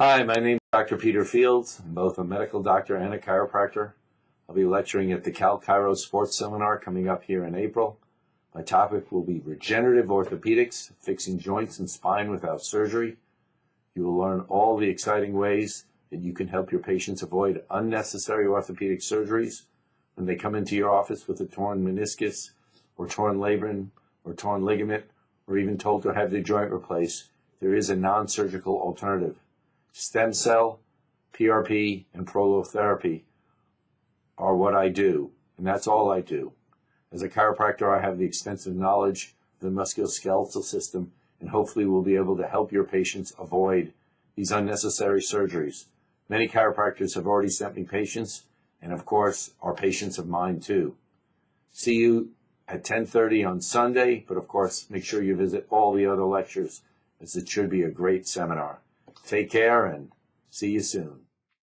Hi, my name is Dr. Peter Fields. I'm both a medical doctor and a chiropractor. I'll be lecturing at the Cal Chiro Sports Seminar coming up here in April. My topic will be Regenerative Orthopedics, fixing joints and spine without surgery. You will learn all the exciting ways that you can help your patients avoid unnecessary orthopedic surgeries when they come into your office with a torn meniscus or torn labrum or torn ligament or even told to have their joint replaced. There is a non-surgical alternative. Stem cell, PRP, and Prolotherapy are what I do, and that's all I do. As a chiropractor, I have the extensive knowledge of the musculoskeletal system, and hopefully will be able to help your patients avoid these unnecessary surgeries. Many chiropractors have already sent me patients, and of course, are patients of mine too. See you at 10:30 on Sunday, but of course, make sure you visit all the other lectures, as it should be a great seminar. Take care and see you soon.